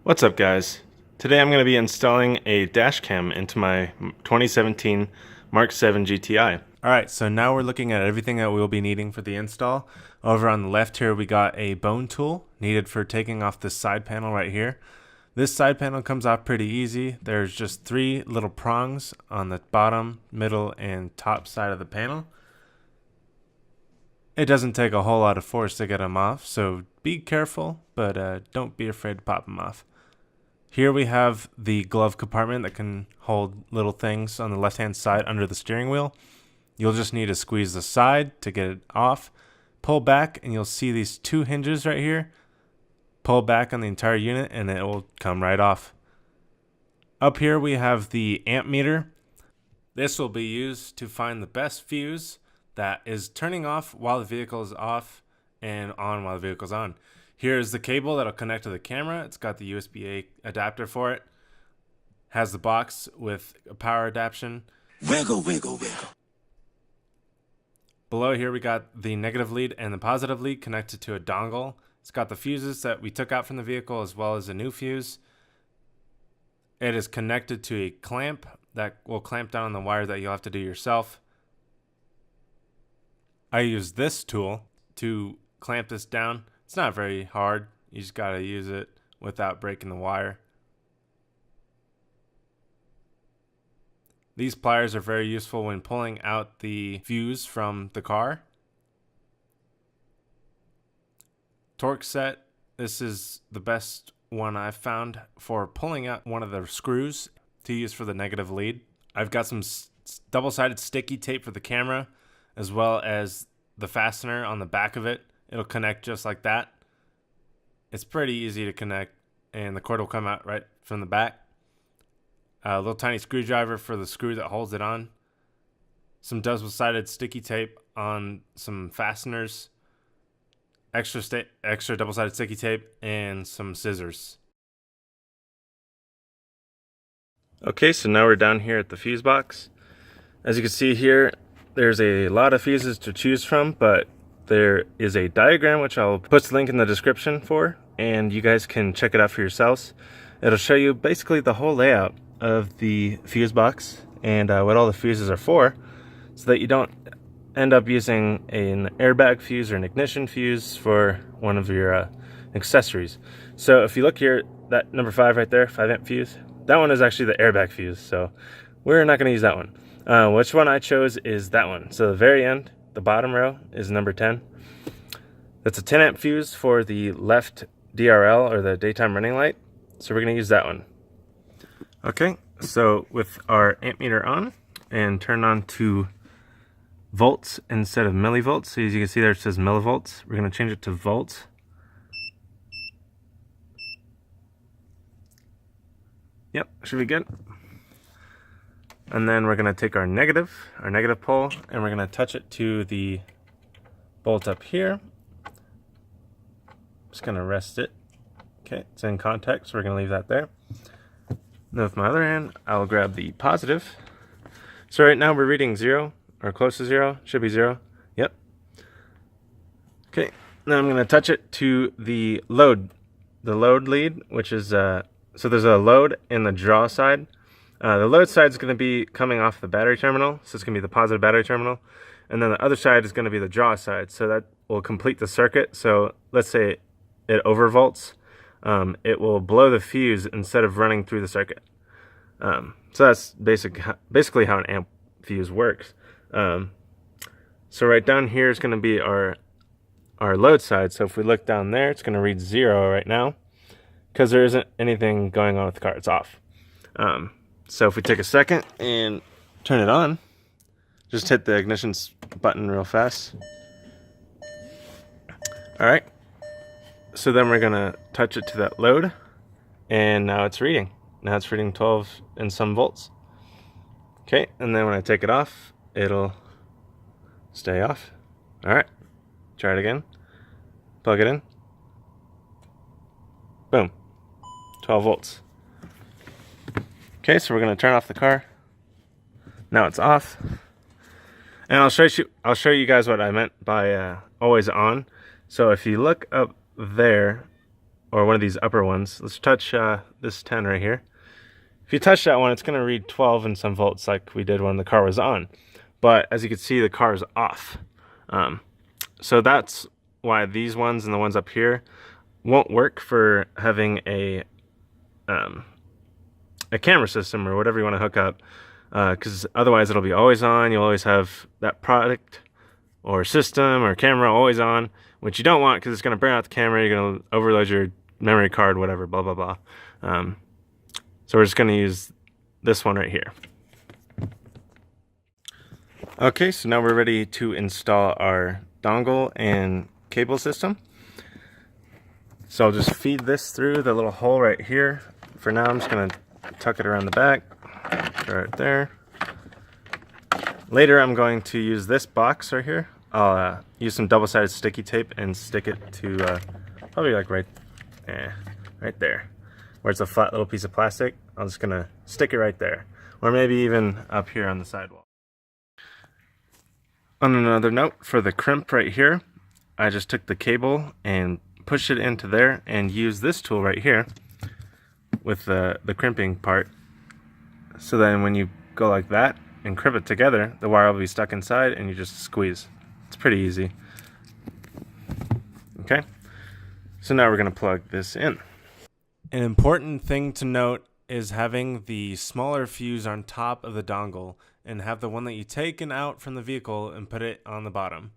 What's up, guys? Today I'm going to be installing a dash cam into my 2017 Mark 7 GTI. Alright, so now we're looking at everything that we'll be needing for the install. Over on the left here we got a bone tool needed for taking off this side panel right here. This side panel comes off pretty easy. There's just 3 little prongs on the bottom, middle, and top side of the panel. It doesn't take a whole lot of force to get them off, so be careful, but don't be afraid to pop them off. Here we have the glove compartment that can hold little things on the left-hand side under the steering wheel. You'll just need to squeeze the side to get it off. Pull back and you'll see these 2 hinges right here. Pull back on the entire unit and it will come right off. Up here we have the amp meter. This will be used to find the best fuse that is turning off while the vehicle is off and on while the vehicle is on. Here's the cable that'll connect to the camera. It's got the USB-A adapter for it. Has the box with a power adaptation. Wiggle, wiggle, wiggle. Below here we got the negative lead and the positive lead connected to a dongle. It's got the fuses that we took out from the vehicle as well as a new fuse. It is connected to a clamp that will clamp down on the wire that you'll have to do yourself. I use this tool to clamp this down. It's not very hard. You just gotta use it without breaking the wire. These pliers are very useful when pulling out the fuse from the car. Torque set. This is the best one I've found for pulling out one of the screws to use for the negative lead. I've got some double-sided sticky tape for the camera as well as the fastener on the back of it. It'll connect just like that. It's pretty easy to connect and the cord will come out right from the back. A little tiny screwdriver for the screw that holds it on. Some double-sided sticky tape on some fasteners. Extra double-sided sticky tape and some scissors. Okay, so now we're down here at the fuse box. As you can see here, there's a lot of fuses to choose from, but there is a diagram which I'll put the link in the description for, and you guys can check it out for yourselves. It'll show you basically the whole layout of the fuse box and what all the fuses are for, so that you don't end up using an airbag fuse or an ignition fuse for one of your accessories. So if you look here, that number 5 right there, 5 amp fuse, that one is actually the airbag fuse, so we're not going to use that one. Which one I chose is that one. So the very end, the bottom row, is number 10. That's a 10 amp fuse for the left DRL, or the daytime running light. So we're going to use that one. Okay, so with our amp meter on and turn on to volts instead of millivolts. So as you can see there, it says millivolts. We're going to change it to volts. Yep, should be good. And then we're going to take our negative pole, and we're going to touch it to the bolt up here. Just going to rest it. Okay, it's in contact, so we're going to leave that there. Now with my other hand, I'll grab the positive. So right now we're reading 0, or close to 0. Should be 0. Yep. Okay, now I'm going to touch it to the load lead, which is, so there's a load in the draw side. The load side is going to be coming off the battery terminal, so it's going to be the positive battery terminal. And then the other side is going to be the draw side, so that will complete the circuit. So let's say it overvolts, it will blow the fuse instead of running through the circuit. So that's basically how an amp fuse works. So right down here is going to be our load side. So if we look down there, it's going to read 0 right now because there isn't anything going on with the car. It's off. So if we take a second and turn it on, just hit the ignition button real fast. Alright, so then we're going to touch it to that load, and now it's reading. Now it's reading 12 and some volts. Okay, and then when I take it off, it'll stay off. Alright, try it again. Plug it in. Boom, 12 volts. Okay, so we're going to turn off the car. Now it's off. And I'll show you guys what I meant by always on. So if you look up there, or one of these upper ones. Let's touch this 10 right here. If you touch that one, it's going to read 12 and some volts like we did when the car was on. But as you can see, the car is off. So that's why these ones and the ones up here won't work for having a camera system or whatever you want to hook up, because otherwise it'll be always on. You'll always have that product or system or camera always on, which you don't want because it's going to burn out the camera. You're going to overload your memory card, whatever, blah blah blah. So we're just going to use this one right here. Okay, so now we're ready to install our dongle and cable system. So I'll just feed this through the little hole right here. For now, I'm just going to tuck it around the back, right there. Later, I'm going to use this box right here. I'll use some double-sided sticky tape and stick it to probably like right there, where it's a flat little piece of plastic. I'm just going to stick it right there, or maybe even up here on the sidewall. On another note, for the crimp right here, I just took the cable and pushed it into there and used this tool right here with the crimping part. So then when you go like that and crimp it together, the wire will be stuck inside and you just squeeze. It's pretty easy. Okay, so now we're going to plug this in. An important thing to note is having the smaller fuse on top of the dongle and have the one that you taken out from the vehicle and put it on the bottom.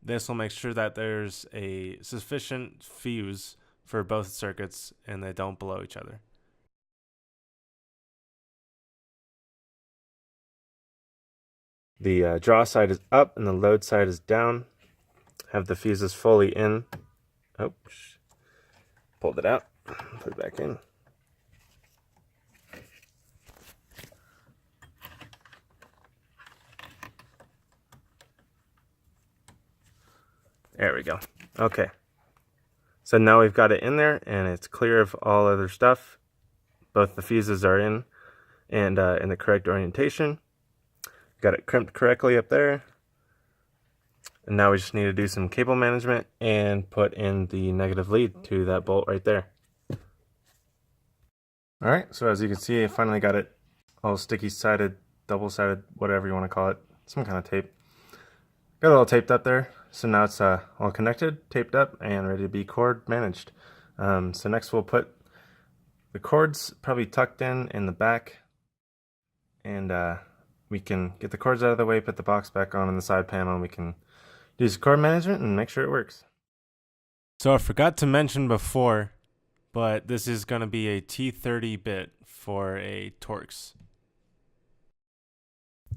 This will make sure that there's a sufficient fuse for both circuits and they don't blow each other. The draw side is up and the load side is down. Have the fuses fully in. Oh, pulled it out. Put it back in. There we go. Okay. So now we've got it in there and it's clear of all other stuff. Both the fuses are in and in the correct orientation. Got it crimped correctly up there. And now we just need to do some cable management and put in the negative lead to that bolt right there. Alright, so as you can see, I finally got it all sticky sided, double sided, whatever you want to call it. Some kind of tape. Got it all taped up there. So now it's all connected, taped up, and ready to be cord managed. So next we'll put the cords probably tucked in the back. And we can get the cords out of the way, put the box back on in the side panel, and we can do some cord management and make sure it works. So I forgot to mention before, but this is going to be a T30 bit for a Torx.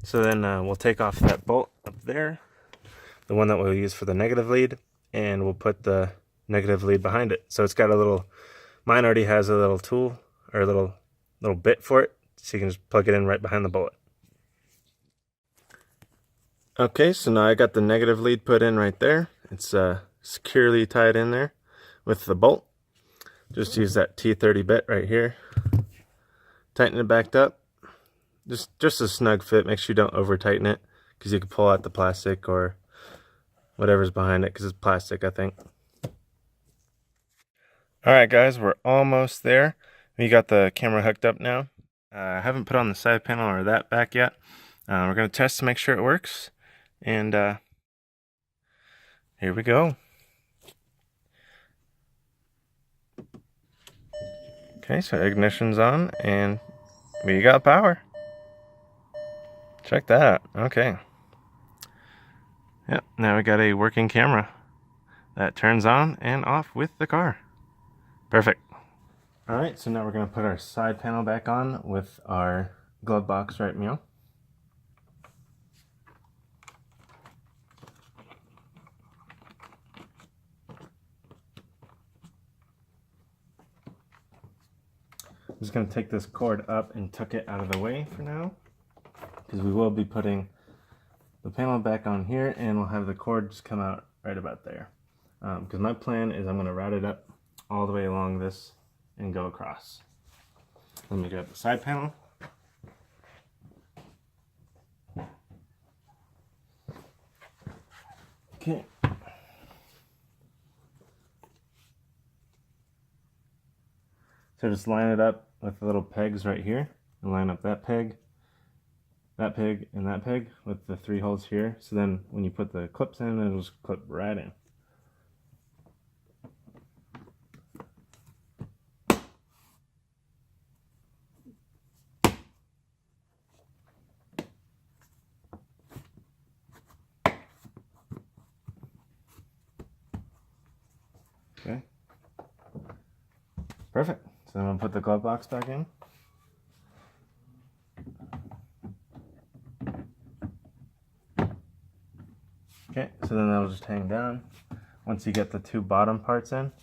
So then we'll take off that bolt up there, the one that we'll use for the negative lead, and we'll put the negative lead behind it. So it's got a little, mine already has a little tool, or a little bit for it, so you can just plug it in right behind the bullet. Okay, so now I got the negative lead put in right there. It's securely tied in there with the bolt. Just use that T30 bit right here. Tighten it back up. Just a snug fit. Make sure you don't over tighten it, because you can pull out the plastic or whatever's behind it, because it's plastic, I think. Alright guys, we're almost there. We got the camera hooked up now. I haven't put on the side panel or that back yet. We're going to test to make sure it works. And here we go. Okay, so ignition's on and we got power. Check that out. Okay. Yep, now we got a working camera that turns on and off with the car. Perfect. Alright, so now we're going to put our side panel back on with our glove box right meal. I'm just going to take this cord up and tuck it out of the way for now, because we will be putting the panel back on here and we'll have the cord just come out right about there. Because my plan is I'm going to route it up all the way along this and go across. Let me grab the side panel. Okay. So just line it up with the little pegs right here, and line up that peg, and that peg with the 3 holes here. So then when you put the clips in, it'll just clip right in. Okay. Perfect. So then we'll put the glove box back in. Okay, so then that'll just hang down. Once you get the 2 bottom parts in,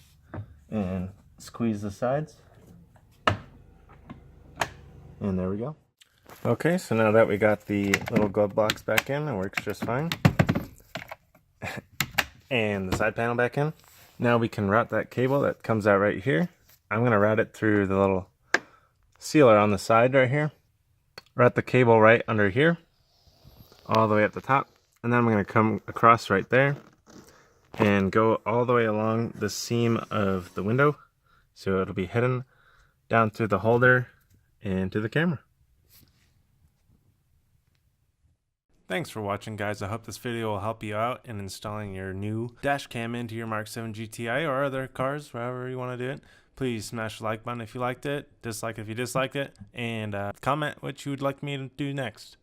and squeeze the sides. And there we go. Okay, so now that we got the little glove box back in, it works just fine. And the side panel back in. Now we can route that cable that comes out right here. I'm going to route it through the little sealer on the side right here. Route the cable right under here, all the way at the top. And then I'm going to come across right there and go all the way along the seam of the window. So it'll be hidden down through the holder and to the camera. Thanks for watching, guys. I hope this video will help you out in installing your new dash cam into your MK7 GTI or other cars, wherever you want to do it. Please smash the like button if you liked it, dislike if you disliked it, and comment what you would like me to do next.